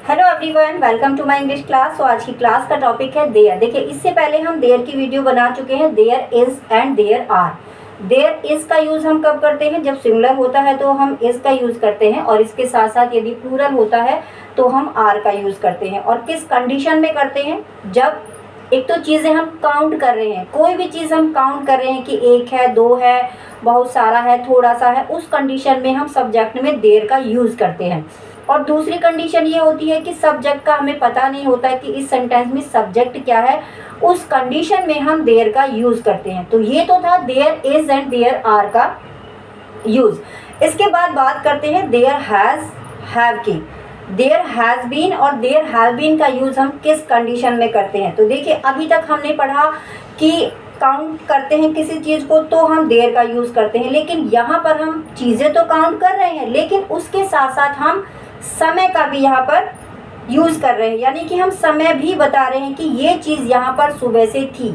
Hello everyone, welcome to my English class. तो आज की क्लास का टॉपिक है देयर। देखिए, इससे पहले हम देयर की वीडियो बना चुके हैं, there is and there are. There is का यूज हम कब करते हैं? जब सिंगुलर होता है तो हम इज का यूज करते हैं, और इसके साथ साथ यदि प्लूरल होता है तो हम आर का यूज करते हैं। और किस कंडीशन में करते हैं? जब एक तो चीज़ें हम काउंट कर रहे हैं, कोई भी चीज़ हम काउंट कर रहे हैं कि एक है, दो है, बहुत सारा है, थोड़ा सा है, उस कंडीशन में हम सब्जेक्ट में देयर का यूज़ करते हैं। और दूसरी कंडीशन ये होती है कि सब्जेक्ट का हमें पता नहीं होता है कि इस सेंटेंस में सब्जेक्ट क्या है, उस कंडीशन में हम देयर का यूज़ करते हैं। तो ये तो था there is and there are का यूज़। इसके बाद बात करते हैं देयर हैज़, हैव की। देयर हैज़ बीन और देयर हैव बीन का यूज़ हम किस कंडीशन में करते हैं? तो देखिए, अभी तक हमने पढ़ा कि काउंट करते हैं किसी चीज़ को तो हम देयर का यूज़ करते हैं, लेकिन यहाँ पर हम चीज़ें तो काउंट कर रहे हैं, लेकिन उसके साथ साथ हम समय का भी यहाँ पर यूज़ कर रहे हैं, यानी कि हम समय भी बता रहे हैं कि ये चीज़ यहाँ पर सुबह से थी।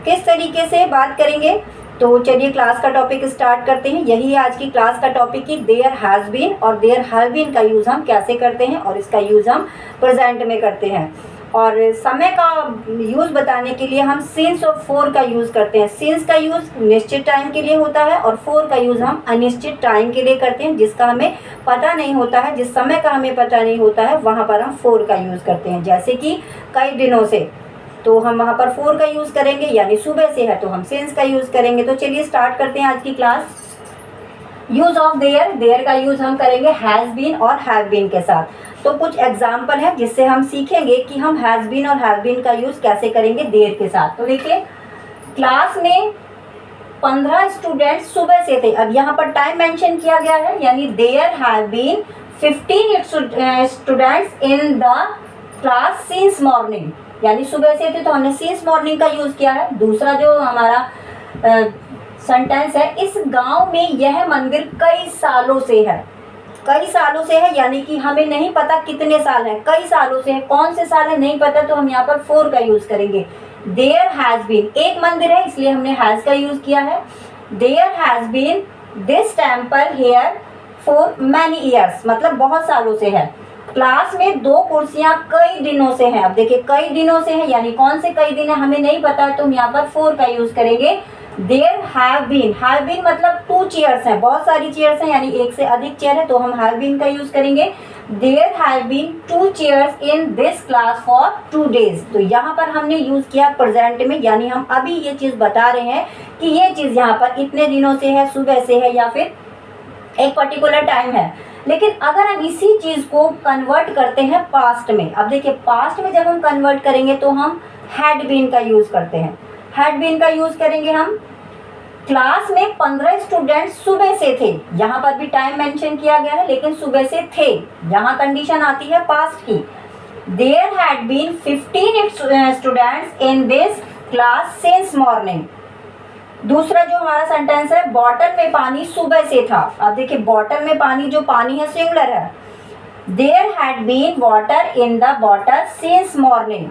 किस तरीके से बात करेंगे? तो चलिए क्लास का टॉपिक स्टार्ट करते हैं। यही है आज की क्लास का टॉपिक कि देयर हैज़ बीन और देयर हैव बीन का यूज़ हम कैसे करते हैं, और इसका यूज़ हम प्रेजेंट में करते हैं। और समय का यूज़ बताने के लिए हम सिंस और फोर का यूज़ करते हैं। सिंस का यूज़ निश्चित टाइम के लिए होता है, और फोर का यूज़ हम अनिश्चित टाइम के लिए करते हैं, जिसका हमें पता नहीं होता है, जिस समय का हमें पता नहीं होता है, वहाँ पर हम फोर का यूज़ करते हैं। जैसे कि कई दिनों से, तो हम वहाँ पर फोर का यूज़ करेंगे, यानी सुबह से है तो हम सिंस का यूज़ करेंगे। तो चलिए स्टार्ट करते हैं आज की class. Use of there, there का यूज़ हम करेंगे हैज़ बीन और हैव बीन के साथ। तो कुछ एग्जाम्पल है जिससे हम सीखेंगे कि हम हैज़ बीन और हैव बीन का यूज़ कैसे करेंगे देयर के साथ। तो देखिए, क्लास में 15 स्टूडेंट्स सुबह से थे। अब यहाँ पर टाइम मेंशन किया गया है, यानी there have been 15 students in the class since morning, यानी सुबह से थे तो हमने सिंस मॉर्निंग का यूज़ किया है। दूसरा जो हमारा सेंटेंस है, इस गांव में यह मंदिर कई सालों से है। कई सालों से है, यानी कि हमें नहीं पता कितने साल हैं, कई सालों से है। कौन से साल है नहीं पता, तो हम यहाँ पर फोर का यूज़ करेंगे। देयर हैज़ बीन, एक मंदिर है इसलिए हमने हैज़ का यूज़ किया है। There has been this temple here for many years, मतलब बहुत सालों से है। क्लास में 2 कुर्सियां कई दिनों से हैं। अब देखिए, कई दिनों से है, यानी कौन से कई दिन है हमें नहीं पता, तो हम यहाँ पर फोर का यूज़ करेंगे। देयर हैव बीन मतलब 2 चेयर्स हैं, बहुत सारी चेयर्स हैं, यानी एक से अधिक चेयर है, तो हम हैव बीन का यूज़ करेंगे। There have been 2 chairs in this class for 2 days. तो यहाँ पर हमने यूज़ किया प्रेजेंट में, यानी हम अभी ये चीज़ बता रहे हैं कि ये चीज़ यहाँ पर इतने दिनों से है, सुबह से है, या फिर एक पर्टिकुलर टाइम है। लेकिन अगर हम इसी चीज़ को कन्वर्ट करते हैं पास्ट में, अब देखिए पास्ट में जब हम कन्वर्ट करेंगे तो हम हैड बीन का यूज़ करते हैं। हैड बीन का यूज़ करेंगे हम। क्लास में 15 स्टूडेंट्स सुबह से थे, यहाँ पर भी टाइम मेंशन किया गया है, लेकिन सुबह से थे, यहाँ कंडीशन आती है पास्ट की। There had been 15 students in this class since morning. दूसरा जो हमारा सेंटेंस है, बॉटल में पानी सुबह से था। अब देखिए, बॉटल में पानी, जो पानी है सिंगुलर है। There had been water in the bottle since morning.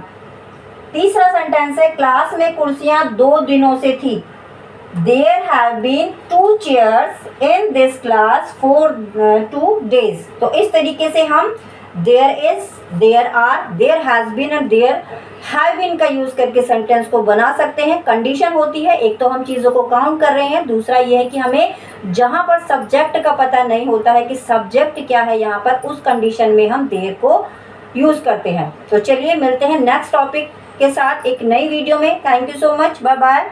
तीसरा सेंटेंस है, क्लास में कुर्सियां 2 दिनों से थी। There have been 2 chairs in this class for 2 days. तो इस तरीके से हम there is, there are, there has been और देयर हैव बीन का यूज़ करके सेंटेंस को बना सकते हैं। कंडीशन होती है, एक तो हम चीज़ों को काउंट कर रहे हैं, दूसरा ये है कि हमें जहाँ पर सब्जेक्ट का पता नहीं होता है कि सब्जेक्ट क्या है यहाँ पर, उस कंडीशन में हम देयर को यूज़ करते हैं। तो चलिए मिलते हैं नेक्स्ट टॉपिक के साथ एक नई वीडियो में। Thank you so much, bye bye.